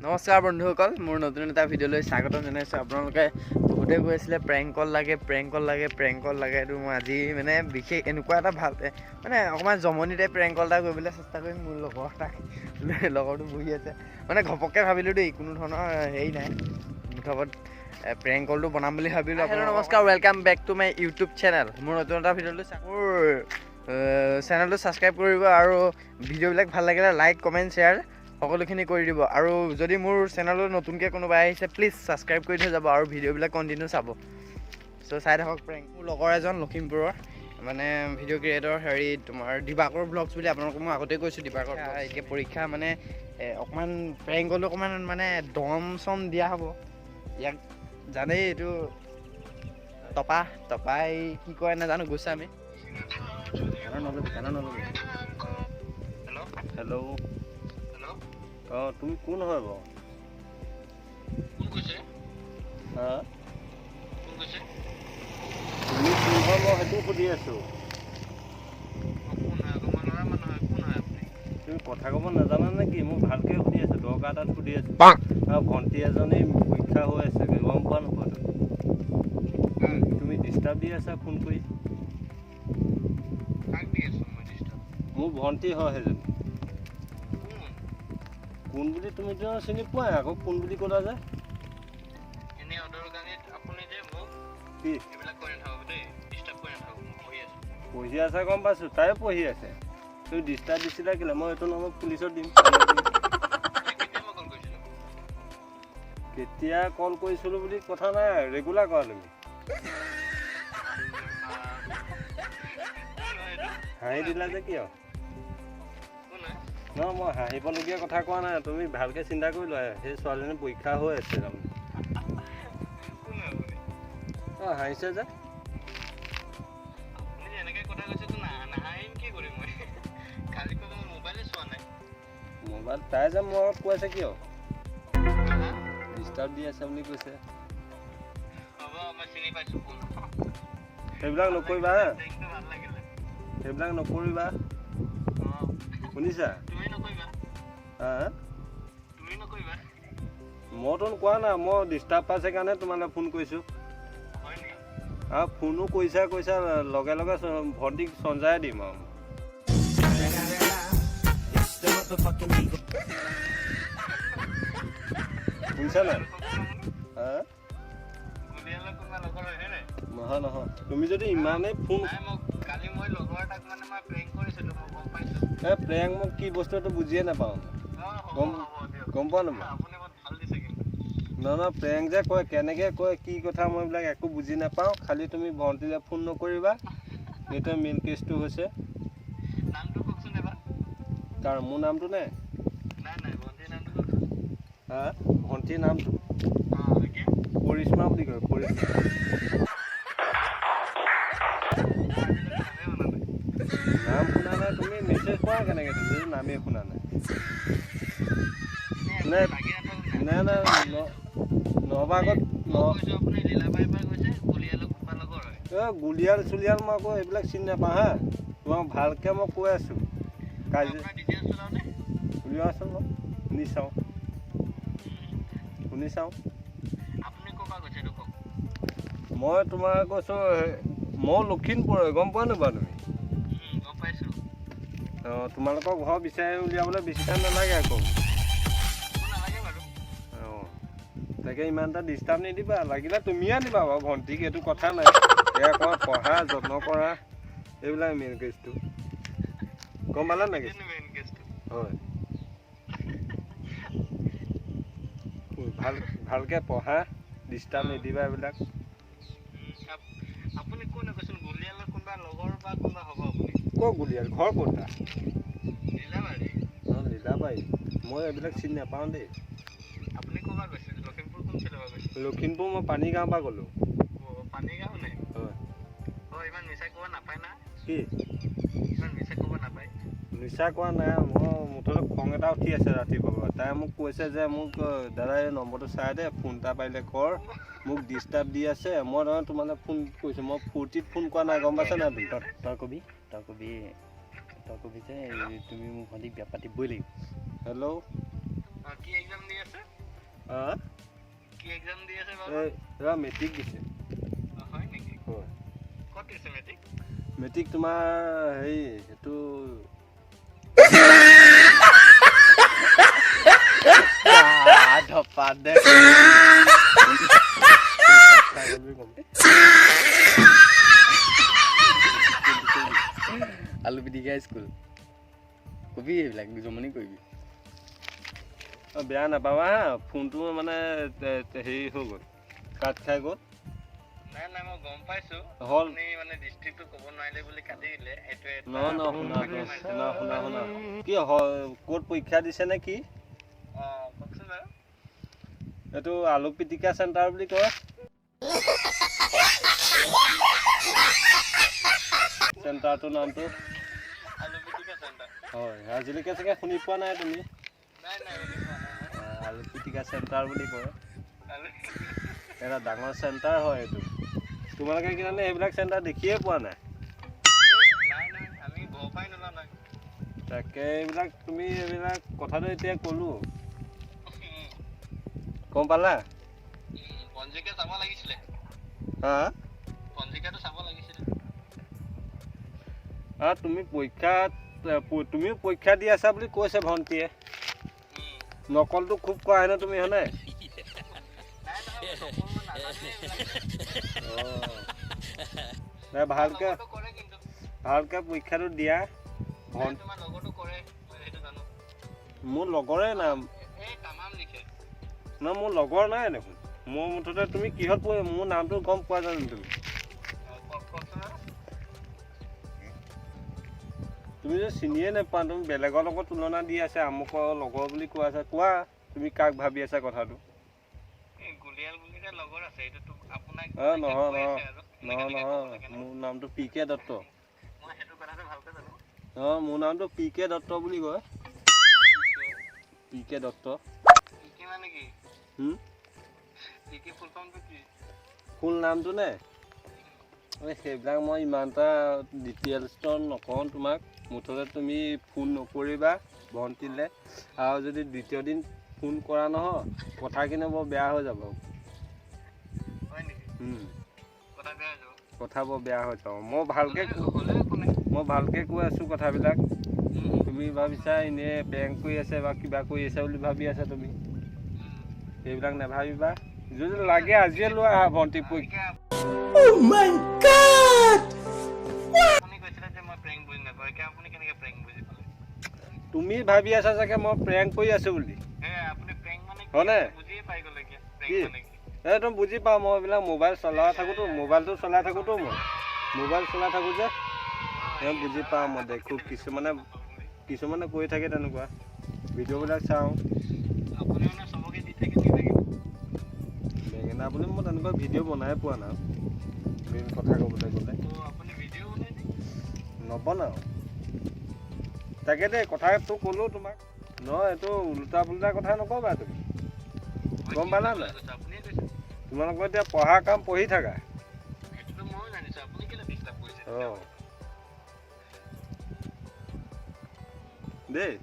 নমস্কাৰ বন্ধুসকল, মোৰ নতুন এটা ভিডিঅ'লৈ স্বাগতম জনাইছোঁ। আপোনালোকে বহুতে কৈ আছিলে প্ৰেংক কল লাগে। এইটো মই আজি মানে বিশেষ এনেকুৱা এটা ভাল মানে অকণমান জমনি টাইপ প্ৰেংক কল এটা কৰিবলৈ চেষ্টা কৰিম। মোৰ লগৰটো বহি আছে, মানে ঘপককৈ ভাবিলোঁ দেই, কোনো ধৰণৰ হেৰি নাই, মুঠত প্ৰেংক কলটো বনাম বুলি ভাবিলোঁ। হেল্ল' নমস্কাৰ, welcome back to my YouTube channel. মোৰ নতুন এটা ভিডিঅ'লৈ মোৰ চেনেলটো ছাবস্ক্ৰাইব কৰিব আৰু ভিডিঅ'বিলাক ভাল লাগিলে লাইক, কমেণ্ট, শ্বেয়াৰ সকলোখিনি কৰি দিব। আৰু যদি মোৰ চেনেলত নতুনকৈ কোনোবা আহিছে প্লিজ ছাবস্ক্ৰাইব কৰি থৈ যাব আৰু ভিডিঅ'বিলাক কণ্টিনিউ চাব। চ' চাই থাকক প্ৰেংক। মোৰ লগৰ এজন লখিমপুৰৰ মানে ভিডিঅ' ক্ৰিয়েটৰ তোমাৰ দিবাকৰ ব্লগছ বুলি আপোনালোকক মই আগতেই কৈছোঁ। দিবাকৰ এতিয়া পৰীক্ষা মানে অকণমান প্ৰেংক কলটো অকণমান মানে দম চম দিয়া হ'ব। ইয়াক জানেই, এইটো তপাই কি কয় নাজানো, গোস্বামী। হেল্ল' অঁ, তুমি কোন হয় বাৰু? তুমি কোন হয় মই সেইটো সুধি আছোঁ। তুমি কথা ক'ব নাজানা নেকি? মোক ভালকৈ সুধি আছোঁ, দৰকাৰ এটাত সুধি আছোঁ। আৰু ভণ্টি এজনী পৰীক্ষা হৈ আছে, গম পোৱা নোপোৱা? তুমি ডিষ্টাৰ্ব দি আছা ফোন কৰি। মোৰ ভণ্টি হয় সেইজনী। কোন বুলি তুমিতো চিনি পোৱাই, আকৌ কোন বুলি ক'লা যে? পঢ়ি আছা গম পাইছোঁ, তাইও পঢ়ি আছে। তুমি ডিষ্টাৰ্ব দিছিলা কেলৈ? মই এইটো নম্বৰ পুলিচত দিম। কেতিয়া কল কৰিছিলোঁ বুলি কথা নাই, ৰেগুলাৰ কৰা তুমি। হাঁহি দিলা যে কিয়? নহয়, মই হাঁহিবলগীয়া কথা কোৱা নাই, তুমি ভালকৈ চিন্তা কৰি লোৱা। সেই ছোৱালীজনী পৰীক্ষা হৈ আছে তাৰমানে। অঁ, হাঁহিছে যে। মোবাইল তাই যে মোৰ আগত কৈ আছে কিয়? ডিষ্টাৰ্ব দি আছে বুলি কৈছে। সেইবিলাক নকৰিবা হা, সেইবিলাক নকৰিবা, শুনিছা? মইতো কোৱা নাই, মই ডিষ্টাৰ্ব পাইছে কাৰণে তোমালৈ ফোন কৰিছোঁ। আৰু ফোনো কৈছা লগে লগে ভণ্টিক চঞ্জাই দিম আৰু। শুনিছা নাই? নহয়, তুমি যদি ইমানেই ফোন প্ৰেংক মোক কি বস্তু এইটো বুজিয়ে নাপাওঁ। গম পোৱা নাপাওঁ? নহয়, প্ৰেংক যে কয়, কেনেকৈ কয়, কি কথা, মই এইবিলাক একো বুজি নাপাওঁ। খালি তুমি ভণ্টিলৈ ফোন নকৰিবা, সেইটোৱে মেইন কেছটো হৈছে। কাৰ মোৰ নামটো নে? হা, ভণ্টিৰ নামটো কৰিশ্মা বুলি কয়, কৰিশ্মা। নাম শুনা নাই তুমি? মেছেজ কৰা কেনেকৈ তুমি যদি নামেই শুনা নাই? নহবা আগত গুলিয়াল চুলিয়াল মই আকৌ এইবিলাক চিনি নাপাওঁ হা। তোমাক ভালকৈ মই কৈ আছোঁ। উলিওৱাচোন, মই শুনি চাওঁ। মই তোমাৰ কৈছোঁ, মই লখিমপুৰ, গম পোৱা নোপোৱা তুমি? অঁ, তোমালোকৰ ঘৰ বিচাৰি উলিয়াবলৈ বেছি টাইম নালাগে আকৌ। অঁ, তাকে ইমান এটা ডিষ্টাৰ্ব নিদিবা, লাগিলে তুমিয়ে দিবা বাৰু ভণ্টিক, এইটো কথা নাই। এয়া কোৱা, পঢ়া, যত্ন কৰা, এইবিলাক মেইন কেছটো। গম পালা নাই? হয়, ভালকৈ পঢ়া, ডিষ্টাৰ্ব নিদিবা এইবিলাক। ক'ৰ গুলিয়াল? ঘৰ ক'ত? অঁ, লীলাবাৰী। মই এইবিলাক চিনি নাপাওঁ দেই। লখিমপুৰ মই পানীগাঁৱৰ পৰা ক'লোঁ। কি নিচা কোৱা নাই, মই মুঠতে খং এটা উঠি আছে ৰাতিপুৱাৰ পৰা। তাই মোক কৈছে যে, মোক দাদা এই নম্বৰটো চাই দে, ফোন এটা পাৰিলে কৰ, মোক ডিষ্টাৰ্ব দি আছে। মই তাৰমানে তোমালৈ ফোন কৰিছোঁ, মই ফূৰ্তিত ফোন কৰা নাই, গম পাইছা নাই? তই কবি যে তুমি মোক ভণ্টিক বিয়া পাতিবই লাগিব। হেল্ল', হা কি এক্সাম দি আছে এবাৰ মেট্ৰিক দিছে হয় নেকি হয় ক'ত দিছে মেট্ৰিক মেট্ৰিক তোমাৰ হেৰি এইটো ধপাত দে আলু পিটিকা স্কুল কবি এইবিলাক জমনি কৰিবি বেয়া নাপাবা হা ফোনটো মানে হেৰি হৈ গ'ল কাট খাই গ'ল নাই নাই মই গম পাইছো হ'ল আপুনি মানে ডিষ্ট্ৰিক্টটো ক'ব নোৱাৰিলে বুলি কাটি দিলে এইটোৱে শুনা কি ক'ত পৰীক্ষা দিছে নে কি কওকচোন বাৰু এইটো আলু পিটিকা চেণ্টাৰ বুলি কয় চেণ্টাৰটোৰ নামটো আলু পিটিকা চেণ্টাৰ হয় আজিলৈকে চাগে শুনি পোৱা নাই তুমি নাই নাই আলু পিটিকা চেণ্টাৰ বুলি কয় আলু এটা ডাঙৰ চেণ্টাৰ হয় এইটো তোমালোকে কিজানি এইবিলাক চেণ্টাৰ দেখিয়ে পোৱা নাই নাই নাই আমি ঘৰৰ পৰাই নোলোৱা নাই তাকে তুমি এইবিলাক কথাটো এতিয়া ক'লোঁ গম পালা পঞ্জিকা চাব লাগিছিলে হা পঞ্জিকাটো চাব লাগিছিলে তুমিও পৰীক্ষা দি আছা বুলি কৈছে ভণ্টিয়ে নকলটো খুব কৰা হেনো তুমি হয়নে ভালকে পৰীক্ষাটো দিয়া মোৰ লগৰে নাম ন মোৰ লগৰ নাই দেখোন মোৰ মুঠতে তুমি কিহত পঢ়ি মোৰ নামটো গম পোৱা জানো তুমি যে চিনিয়ে নাপোৱা তুমি বেলেগৰ লগত তুলনা দি আছে আমুকৰ লগৰ বুলি কোৱা আছে কোৱা তুমি কাক ভাবি আছা কথাটো নহয় মোৰ নামটো PK দত্ত মোৰ নামটো PK দত্ত বুলি কয় PK দত্ত ফুল নামটো নে সেইবিলাক মই ইমান এটা ডিটেইলছটো নকওঁ তোমাক মুঠতে তুমি ফোন নকৰিবা ভণ্টিলে আৰু যদি দ্বিতীয় দিন ফোন কৰা নহয় কথাখিনি বৰ বেয়া হৈ যাব কথা বৰ বেয়া হৈ যাব মই ভালকে কৈ আছোঁ কথাবিলাক তুমি ভাবিছা এনেই বেংক কৰি আছে বা কিবা কৰি আছে বুলি ভাবি আছা তুমি সেইবিলাক নাভাবিবা যদি লাগে আজিয়ে লৈ আহা ভণ্টি পৰীক্ষা তুমি ভাবি আছা চাগে মই প্ৰেংক কৰি আছো বুলি হয়নে তুমি বুজি পাওঁ মই এইবিলাক মোবাইল চলাই থাকোঁতো মোবাইলটো চলাই থাকোঁতো মই মোবাইল চলাই থাকোঁ যে বুজি পাওঁ মই দেখোঁ কিছুমানে কৰি থাকে তেনেকুৱা ভিডিঅ'বিলাক চাওঁ বেঙেনা বুলি মই তেনেকুৱা ভিডিঅ' বনাই পোৱা নাই মেইন কথা ক'বলৈ গ'লে নবনাওঁ তাকে দেই কথাটো ক'লোঁ তোমাক নহয় এইটো উল্টা পুল্টা কথা নক'বা তুমি গম পালা নাই তোমালোকৰ এতিয়া পঢ়া কাম পঢ়ি থাকা দেই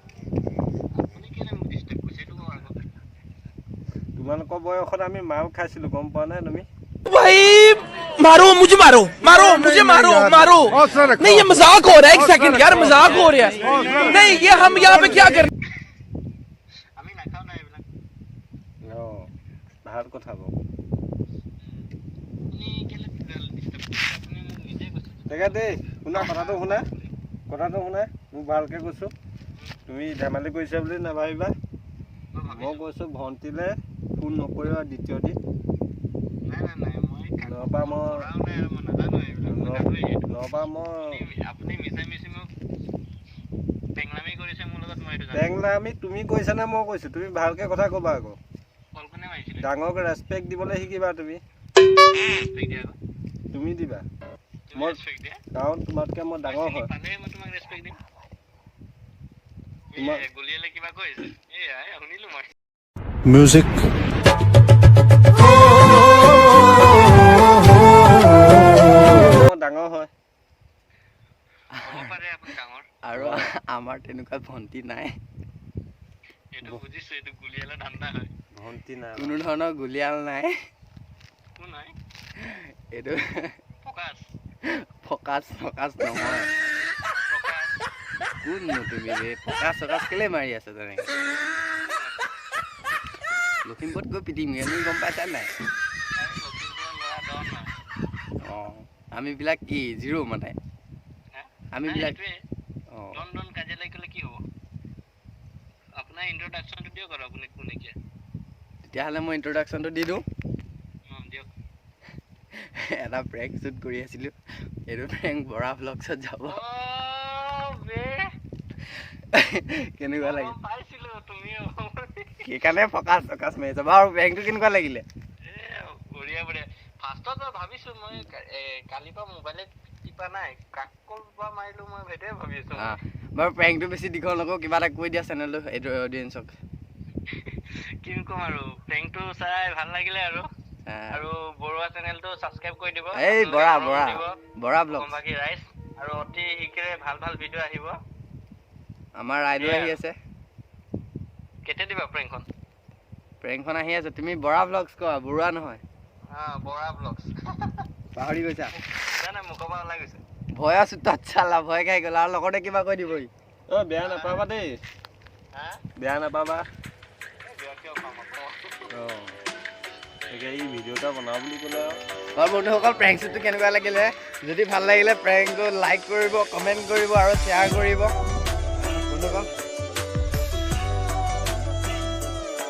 তোমালোকৰ বয়সত আমি মাল খাইছিলোঁ গম পোৱা নাই তুমি भाई मारो मुझे मारो मारो नहीं ये मजाक हो रहा है एक सेकंड यार मजाक हो रहा है नहीं ये हम यहाँ पे क्या कर ভাল কথা বাৰু তাকে দেই শুনা কথাটো শুনা মোক ভালকে কৈছোঁ তুমি ধেমালি কৰিছা বুলি নাভাবিবা মই কৈছোঁ ভণ্টিলে ফোন নকৰিবা দ্বিতীয় দিন নহবা টেংলামি তুমি কৈছা নে মই কৈছোঁ তুমি ভালকে কথা ক'বা আকৌ ডাঙৰক ৰেচপেক্ট দিবলৈ শিকিবা তুমি দিবা মই কাৰণ তোমাতকৈ মই ডাঙৰ হয় म्यूजिक ডাঙৰ হয় আৰু আমাৰ তেনেকুৱা ভণ্টি নাই ভণ্টি পাতি নাই কোনো ধৰণৰ গুলিয়াল নাই কোন নাই এইটো ফকাছ ফকাছ নহয় কোননো তুমি ৰে ফকাছ কেলে মাৰি আছে তেনেকে লখিমপুৰত গৈ পিটিমগৈ তুমি গম পাইছা নাই লখিমপুৰৰ ল'ৰা ডন নাই অঁ আমিবিলাক কি জিৰ' মানে আমিবিলাক অঁ ডন কাজিয়া লাগি গ'লে কি হ'ব আপোনাৰ ইন্ট্ৰডাকশ্যনটো দিয়ক আৰু আপুনি কোন এতিয়া তেতিয়াহ'লে মই ইন্ট্ৰডাকশ্যনটো দি দিওঁ দিয়ক এটা প্ৰেংক শ্বুট কৰি আছিলোঁ এইটো প্ৰেংক বৰা ভ্লগছত যাব কেনেকুৱা লাগিল পাইছিলো তুমিও সেইকাৰণে ফকাছ মাৰিছে বাৰু প্ৰেংকটো কেনেকুৱা লাগিলে বঢ়িয়া ফাৰ্ষ্টত ভাবিছো মই কালিৰ পৰা মোবাইলে টিপা নাই কাকল পৰা মাৰিলো মই সেইটোৱে ভাবি আছো বাৰু প্ৰেংকটো বেছি দীঘল নকওঁ কিবা এটা কৈ দিয়া চেনেলটো এইটো অডিয়েঞ্চক কি ক'ম আৰু প্ৰেংকটো চাই ভাল লাগিলে আৰু বৰুৱা চেনেলটো ছাবস্ক্ৰাইব কৰি দিব এই বৰা ব্লগ বাকী ৰাইজ আৰু অতি শীঘ্ৰে ভাল ভিডিঅ' আহিব আমাৰ ৰাইডো আহি আছে কেতিয়া দিবা প্ৰেংকখন আহি আছে তুমি বৰা ব্লগছ কোৱা বৰুৱা নহয় বৰা ব্লগছ পাহৰি গৈছা জানে মুখৰ পৰা ওলাই গৈছে ভয় আছো তাত চালা ভয় খাই গ'ল আৰু লগতে কিবা কৈ দিবহি বেয়া নাপাবা দেই বেয়া নাপাবা এই ভিডিঅ' এটা বনাওঁ বুলি ক'লে বাৰু বন্ধুসকল প্ৰেংক শ্বুটটো কেনেকুৱা লাগিলে যদি ভাল লাগিলে প্ৰেংকটো লাইক কৰিব কমেণ্ট কৰিব আৰু শ্বেয়াৰ কৰিব বন্ধুসকল